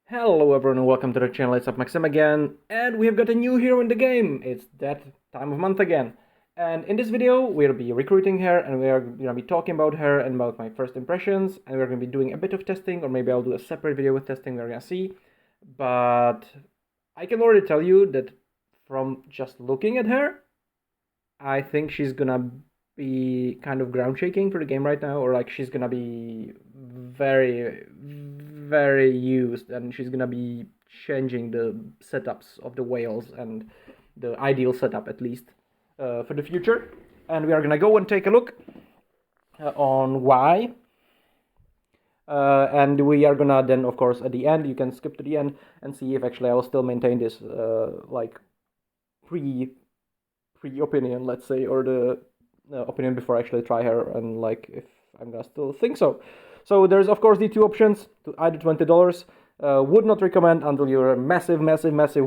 Hello everyone and welcome to the channel, it's Upmax again, and we have got a new hero in the game. It's that time of month again. And in this video, we'll be recruiting her, and we are going to be talking about her and about my first impressions, and we're going to be doing a bit of testing, or maybe I'll do a separate video with testing, we're going to see. But I can already tell you that from just looking at her, I think she's going to be kind of ground shaking for the game right now, or like she's going to be very used, and she's gonna be changing the setups of the whales and the ideal setup at least for the future. And we are gonna go and take a look on why. And we are gonna then, of course, at the end, you can skip to the end and see if actually I will still maintain this like pre opinion, let's say, or the opinion before I actually try her, and like if I'm gonna still think so. So there's of course the two options to either $20. Would not recommend until you're a massive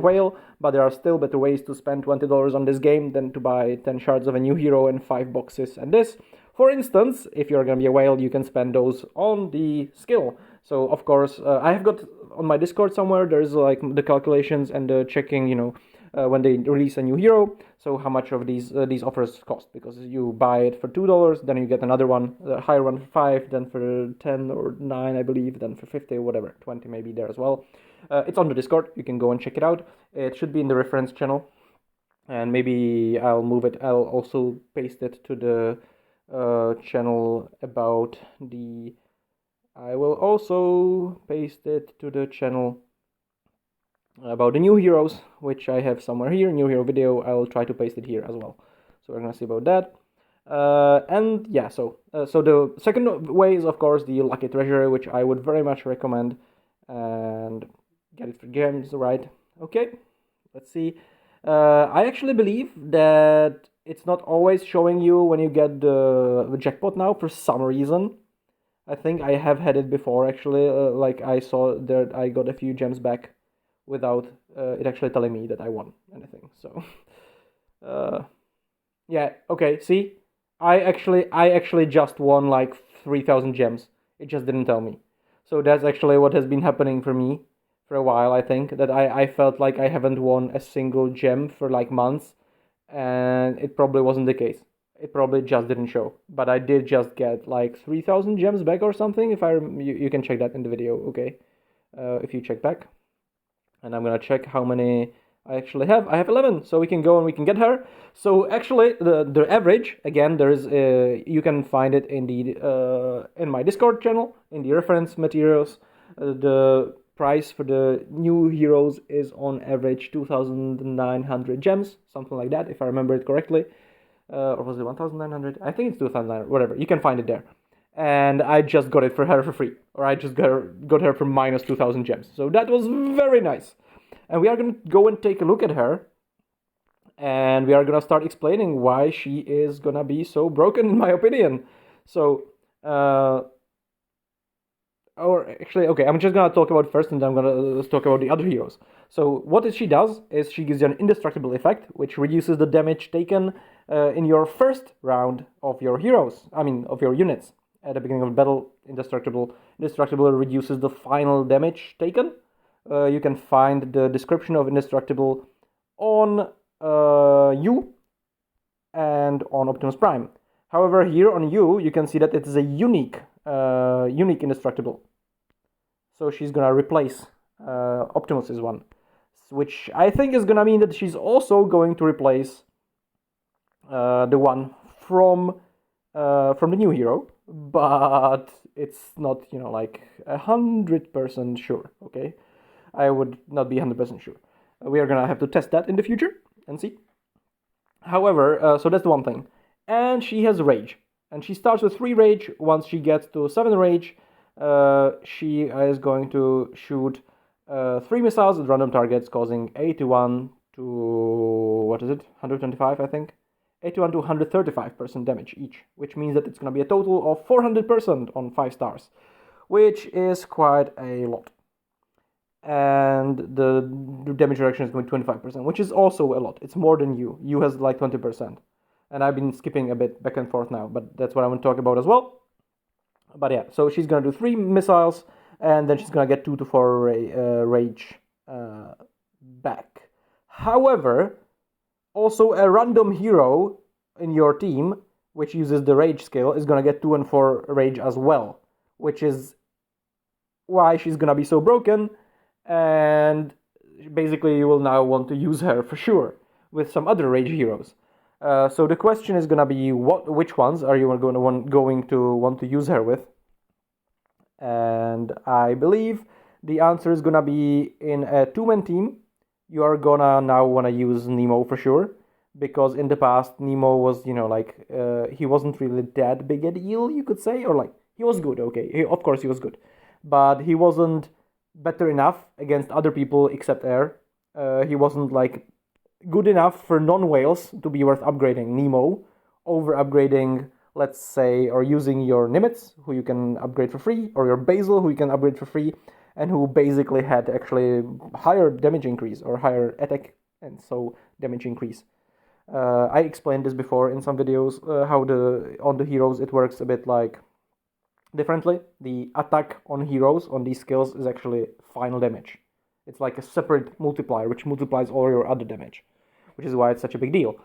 whale, but there are still better ways to spend $20 on this game than to buy 10 shards of a new hero and 5 boxes and this. For instance, if you're gonna be a whale, you can spend those on the skill. So of course, I have got on my Discord somewhere, there's like the calculations and the checking, when they release a new hero, so how much of these offers cost, because you buy it for $2, then you get another one, the higher one for 5, then for 10 or 9 I believe, then for 50 or whatever, 20 maybe there as well. It's on the Discord, you can go and check it out. It should be in the reference channel, and maybe I'll also paste it to the channel about the I will also paste it to the channel about the new heroes, which I have somewhere here, new hero video. I will try to paste it here as well. So we're gonna see about that. And yeah, so the second way is of course the lucky treasure, which I would very much recommend, and get it for games, right? Okay, let's see. I actually believe that it's not always showing you when you get the jackpot now for some reason. I think I have had it before actually. Like I saw that I got a few gems back without it actually telling me that I won anything. So, yeah, okay. See, I actually just won like 3,000 gems. It just didn't tell me. So that's actually what has been happening for me for a while. I think that I felt like I haven't won a single gem for like months, and it probably wasn't the case. It probably just didn't show, but I did just get like 3,000 gems back or something. If you can check that in the video, okay? If you check back. And I'm gonna check how many I actually have. I have 11, so we can go and we can get her. So actually, the average, again, there's you can find it in the in my Discord channel in the reference materials. The price for the new heroes is on average 2,900 gems, something like that, if I remember it correctly. Or was it 1,900? I think it's 2,900. Whatever, you can find it there. And I just got it for her for free, or I just got her for minus 2,000 gems. So that was very nice. And we are going to go and take a look at her, and we are going to start explaining why she is going to be so broken, in my opinion. So, or actually, okay, I'm just going to talk about first, and then I'm going to talk about the other heroes. So what she does is she gives you an indestructible effect, which reduces the damage taken in your first round of your heroes, of your units. At the beginning of battle, indestructible reduces the final damage taken. You can find the description of indestructible on U and on Optimus Prime. However, here on U, you can see that it is a unique indestructible. So she's gonna replace Optimus's one, which I think is gonna mean that she's also going to replace the one from the new hero, but it's not, like 100% sure. Okay, I would not be 100% sure. We are gonna have to test that in the future and see. However, so that's the one thing. And she has rage, and she starts with 3 rage. Once she gets to 7 rage, she is going to shoot 3 missiles at random targets, causing 81 to 125, I think. 81 to 135% damage each, which means that it's going to be a total of 400% on 5 stars, which is quite a lot. And the damage reduction is going to 25%, which is also a lot. It's more than you. You has like 20%. And I've been skipping a bit back and forth now, but that's what I want to talk about as well. But yeah, so she's going to do 3 missiles and then she's gonna get 2 to 4 rage back. However, also a random hero in your team, which uses the rage skill, is gonna get 2 and 4 rage as well, which is why she's gonna be so broken, and basically you will now want to use her for sure with some other rage heroes. So the question is gonna be which ones are you going to want to use her with? And I believe the answer is gonna be in a 2-man team. You are gonna now wanna use Nemo for sure, because in the past Nemo was, he wasn't really that big a deal, you could say, or like he was good, okay, of course he was good, but he wasn't better enough against other people except Air. He wasn't like good enough for non-whales to be worth upgrading Nemo over upgrading, let's say, or using your Nimitz, who you can upgrade for free, or your Basil, who you can upgrade for free, and who basically had actually higher damage increase or higher attack and so damage increase. I explained this before in some videos, how on the heroes it works a bit like differently. The attack on heroes on these skills is actually final damage. It's like a separate multiplier which multiplies all your other damage, which is why it's such a big deal.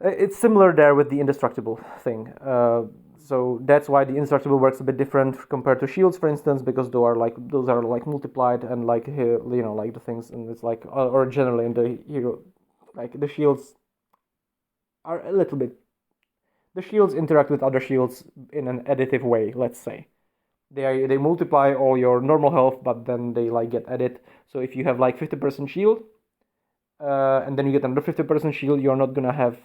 It's similar there with the indestructible thing. So that's why the indestructible works a bit different compared to shields, for instance, because those are like multiplied and like like the things, and it's like or generally in the hero, like the shields are a little bit. The shields interact with other shields in an additive way, let's say. They multiply all your normal health, but then they like get added. So if you have like 50% shield, and then you get another 50% shield, you're not gonna have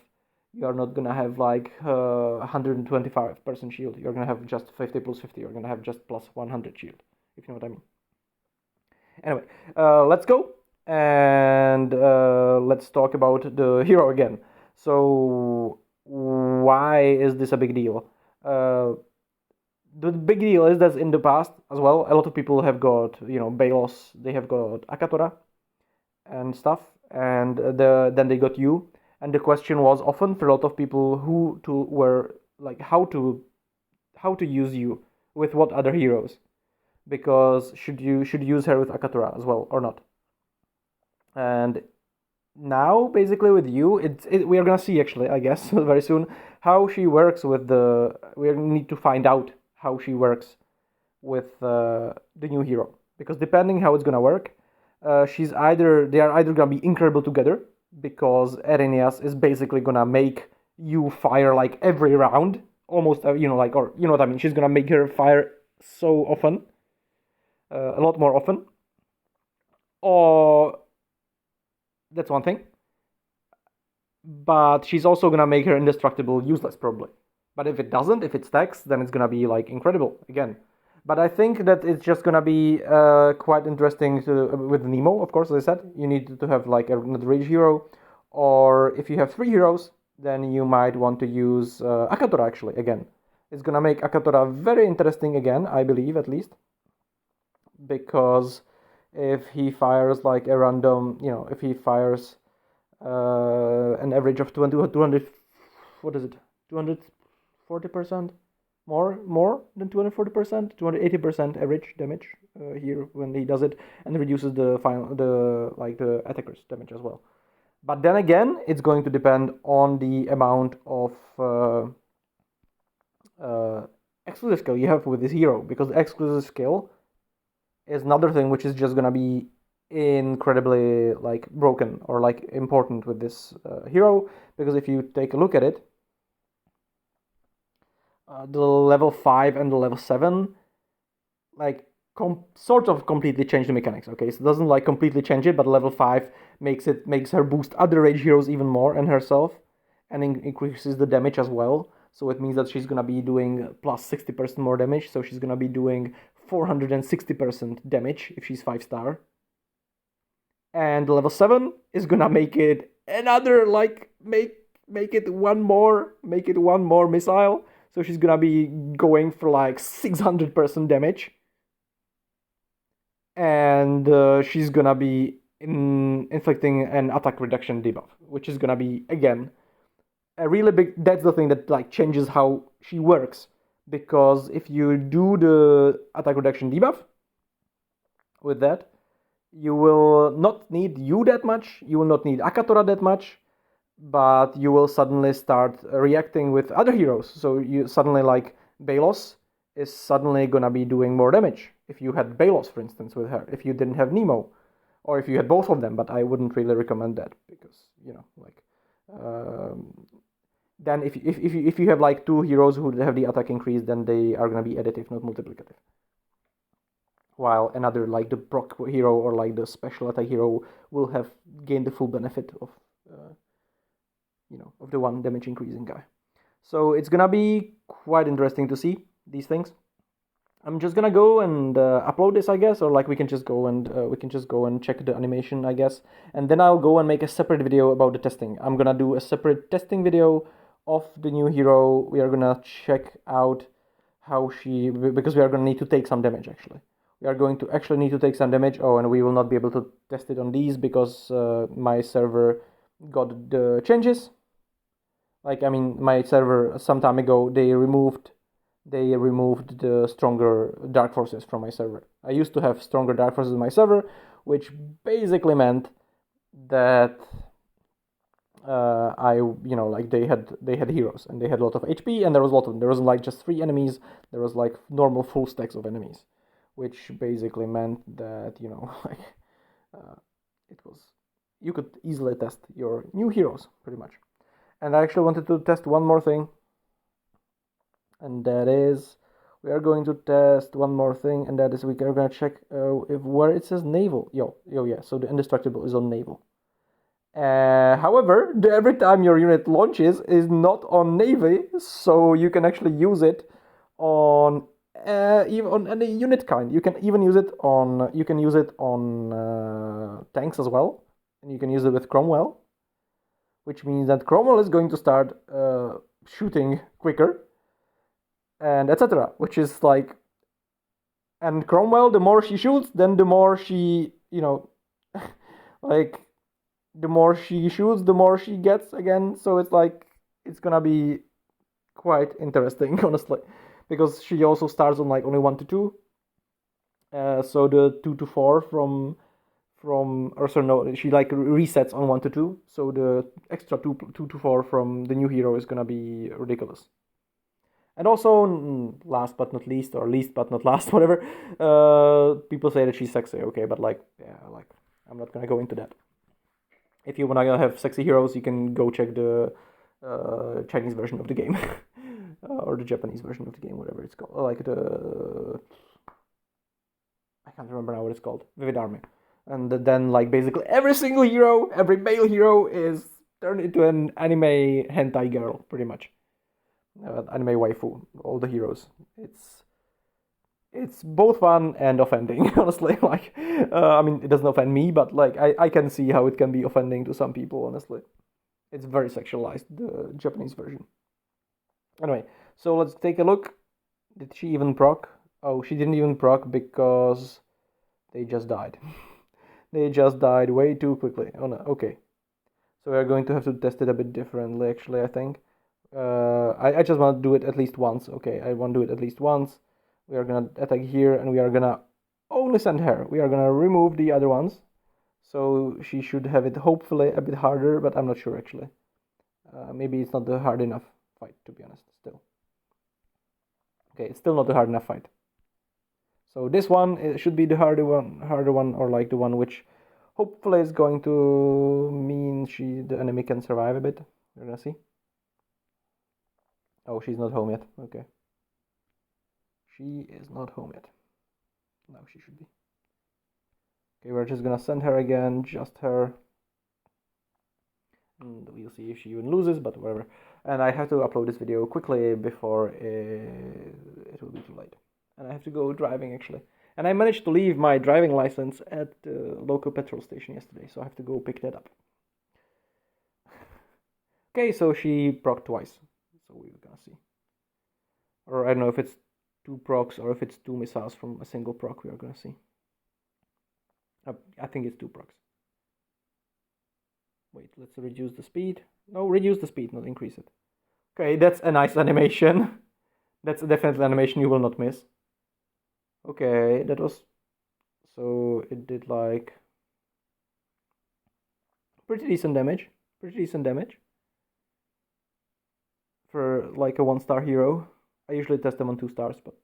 like 125% shield. You're gonna have just 50 plus 50. You're gonna have just plus 100 shield, if you know what I mean. Anyway, let's go and let's talk about the hero again. So why is this a big deal? The big deal is that in the past as well, a lot of people have got, Balos, they have got Akatora and stuff, and then they got you. And the question was often for a lot of people how to use you with what other heroes, because should you use her with Akatora as well or not? And now basically with you, we are gonna see actually, I guess, very soon how she works with we need to find out how she works with the new hero, because depending how it's gonna work, they are either gonna be incredible together, because Erinyes is basically gonna make you fire like every round, almost, or you know what I mean. She's gonna make her fire so often, a lot more often. Or that's one thing. But she's also gonna make her indestructible useless probably. But if it stacks, then it's gonna be like incredible again. But I think that it's just gonna be quite interesting with Nemo, of course, as I said. You need to have like another rage hero, or if you have 3 heroes, then you might want to use Akatora actually again. It's gonna make Akatora very interesting again, I believe, at least, because if he fires like a random, if he fires an average of 200, what is it, 240%? More than 240%, 280% average damage here when he does it, and reduces the attacker's damage as well. But then again, it's going to depend on the amount of exclusive skill you have with this hero, because exclusive skill is another thing which is just gonna be incredibly like broken or like important with this hero, because if you take a look at it, the level 5 and the level 7 like sort of completely change the mechanics. Okay, so it doesn't like completely change it, but level 5 makes her boost other rage heroes even more and herself, and increases the damage as well. So it means that she's gonna be doing plus 60% more damage, so she's gonna be doing 460% damage if she's 5-star. And level 7 is gonna make it another make it one more missile. So she's gonna be going for like 600% damage, and she's gonna be inflicting an attack reduction debuff, which is gonna be again a really big. That's the thing that like changes how she works, because if you do the attack reduction debuff, with that. You will not need you that much, you will not need Akatora that much, but you will suddenly start reacting with other heroes. So you suddenly, like, Balos is suddenly gonna be doing more damage. If you had Balos, for instance, with her, if you didn't have Nemo, or if you had both of them, but I wouldn't really recommend that because, you know, like, then if you have like two heroes who have the attack increase, then they are gonna be additive, not multiplicative. While another, like the proc hero or like the special attack hero, will have gained the full benefit of, of the one damage increasing guy. So it's gonna be quite interesting to see these things. I'm just gonna go and upload this, I guess, or like we can just go and check the animation, I guess, and then I'll go and make a separate video about the testing. I'm gonna do a separate testing video of the new hero. We are gonna check out how because we are gonna need to take some damage actually. We are going to actually need to take some damage. Oh, and we will not be able to test it on these because my server got the changes. Like, I mean, my server some time ago, they removed the stronger dark forces from my server. I used to have stronger dark forces in my server, which basically meant that they had heroes and they had a lot of HP, and there was a lot of them. There wasn't like just 3 enemies. There was like normal full stacks of enemies, which basically meant that you could easily test your new heroes pretty much. And I actually wanted to test one more thing, and that is we are going to test one more thing, and that is we are going to check where it says naval. Yeah, so the indestructible is on naval. However, every time your unit launches is not on navy, so you can actually use it on even on any unit kind. You can even use it on tanks as well, and you can use it with Cromwell, which means that Cromwell is going to start shooting quicker, and etc. Which is like, and Cromwell, the more she shoots, then the more she, like, the more she shoots, the more she gets again. So it's like, it's gonna be quite interesting, honestly, because she also starts on like only 1 to 2. So the 2 to 4 she like resets on 1 to 2. So the extra 2 to 4 from the new hero is gonna be ridiculous. And also, last but not least, or least but not last, whatever, people say that she's sexy, okay, but like, yeah, like, I'm not gonna go into that. If you wanna have sexy heroes, you can go check the Chinese version of the game, or the Japanese version of the game, whatever it's called, like I can't remember now what it's called, Vivid Army. And then, like, basically every single hero, every male hero is turned into an anime hentai girl, pretty much. Anime waifu, all the heroes. It's both fun and offending, honestly. Like, I mean, it doesn't offend me, but like, I can see how it can be offending to some people, honestly. It's very sexualized, the Japanese version. Anyway, so let's take a look. Did she even proc? Oh, she didn't even proc because they just died. They just died way too quickly. Oh no, okay. So we're going to have to test it a bit differently, actually, I think. I just want to do it at least once. Okay, I want to do it at least once. We are gonna attack here, and we are gonna only send her. We are gonna remove the other ones. So she should have it hopefully a bit harder, but I'm not sure actually. Maybe it's not the hard enough fight, to be honest, still. Okay, it's still not a hard enough fight. So this one, it should be the harder one, or like the one which hopefully is going to mean the enemy can survive a bit. We're gonna see. Oh, she's not home yet. Okay. She is not home yet. Now she should be. Okay, we're just gonna send her again, just her. And we'll see if she even loses, but whatever. And I have to upload this video quickly before it will be too late. And I have to go driving, actually. And I managed to leave my driving license at the local petrol station yesterday, so I have to go pick that up. Okay, so she proc twice. So we're gonna see. Or I don't know if it's 2 procs or if it's 2 missiles from a single proc, we are gonna see. I think it's 2 procs. Wait, let's reduce the speed. No, reduce the speed, not increase it. Okay, that's a nice animation. That's definitely an animation you will not miss. Okay, that was So it did like pretty decent damage. For like a 1-star hero. I usually test them on 2 stars, but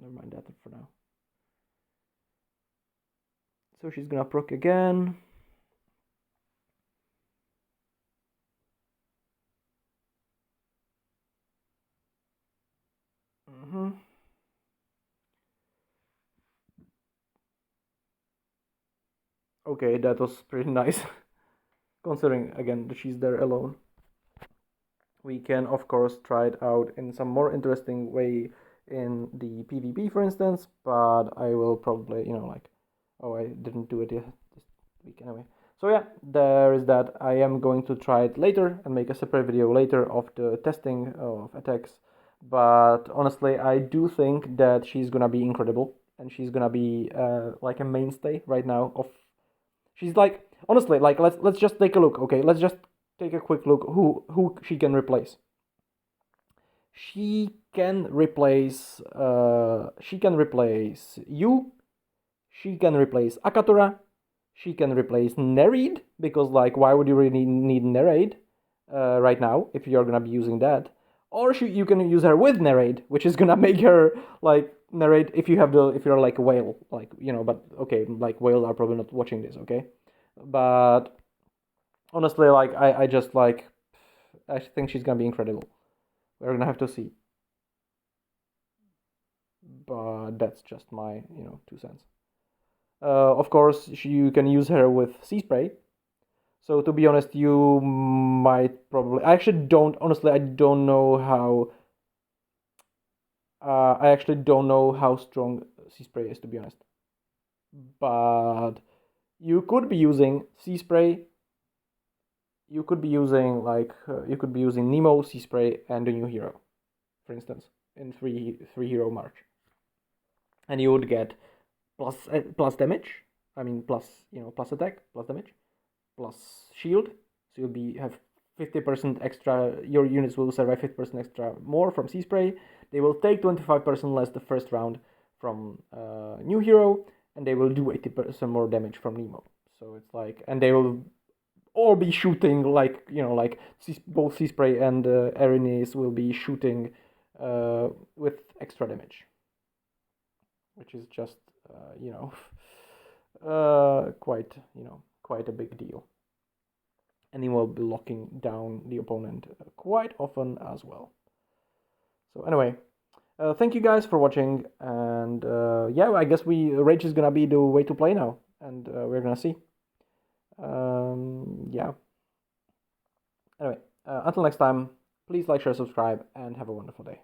never mind that for now. So she's gonna proc again. Okay, that was pretty nice. Considering again that she's there alone. We can of course try it out in some more interesting way in the PvP, for instance, but I will probably, like, oh, I didn't do it yet this week anyway. So yeah, there is that. I am going to try it later and make a separate video later of the testing of attacks, but honestly, I do think that she's gonna be incredible, and she's gonna be like a mainstay right now of. She's like, honestly, like, let's just take a look, okay? Let's just take a quick look who she can replace. She can replace you. She can replace Akatora. She can replace Nereid, because like, why would you really need Nereid right now if you're gonna be using that? Or you can use her with Nereid, which is gonna make her like Nereid if you're like a whale, like, but okay, like whales are probably not watching this, okay? But honestly, like, I just like, I think she's gonna be incredible. We're gonna have to see. But that's just my 2 cents. Of course, you can use her with Sea Spray. So to be honest, you might probably. I actually don't. Honestly, I don't know how. I actually don't know how strong Sea Spray is, to be honest. But you could be using Sea Spray. You could be using Nemo, Sea Spray, and a new hero, for instance, in three hero march, and you would get plus damage. I mean plus attack, plus damage, plus shield. So you'll have 50% extra. Your units will survive 50% extra more from Sea Spray. They will take 25% less the first round from new hero, and they will do 80% more damage from Nemo. So it's like, and they will all be shooting like both Sea Spray and Erinyes will be shooting with extra damage, which is just quite a big deal. And he will be locking down the opponent quite often as well. So anyway, thank you guys for watching, and yeah, I guess Rage is gonna be the way to play now, and we're gonna see. Yeah. Anyway, until next time, please like, share, subscribe, and have a wonderful day.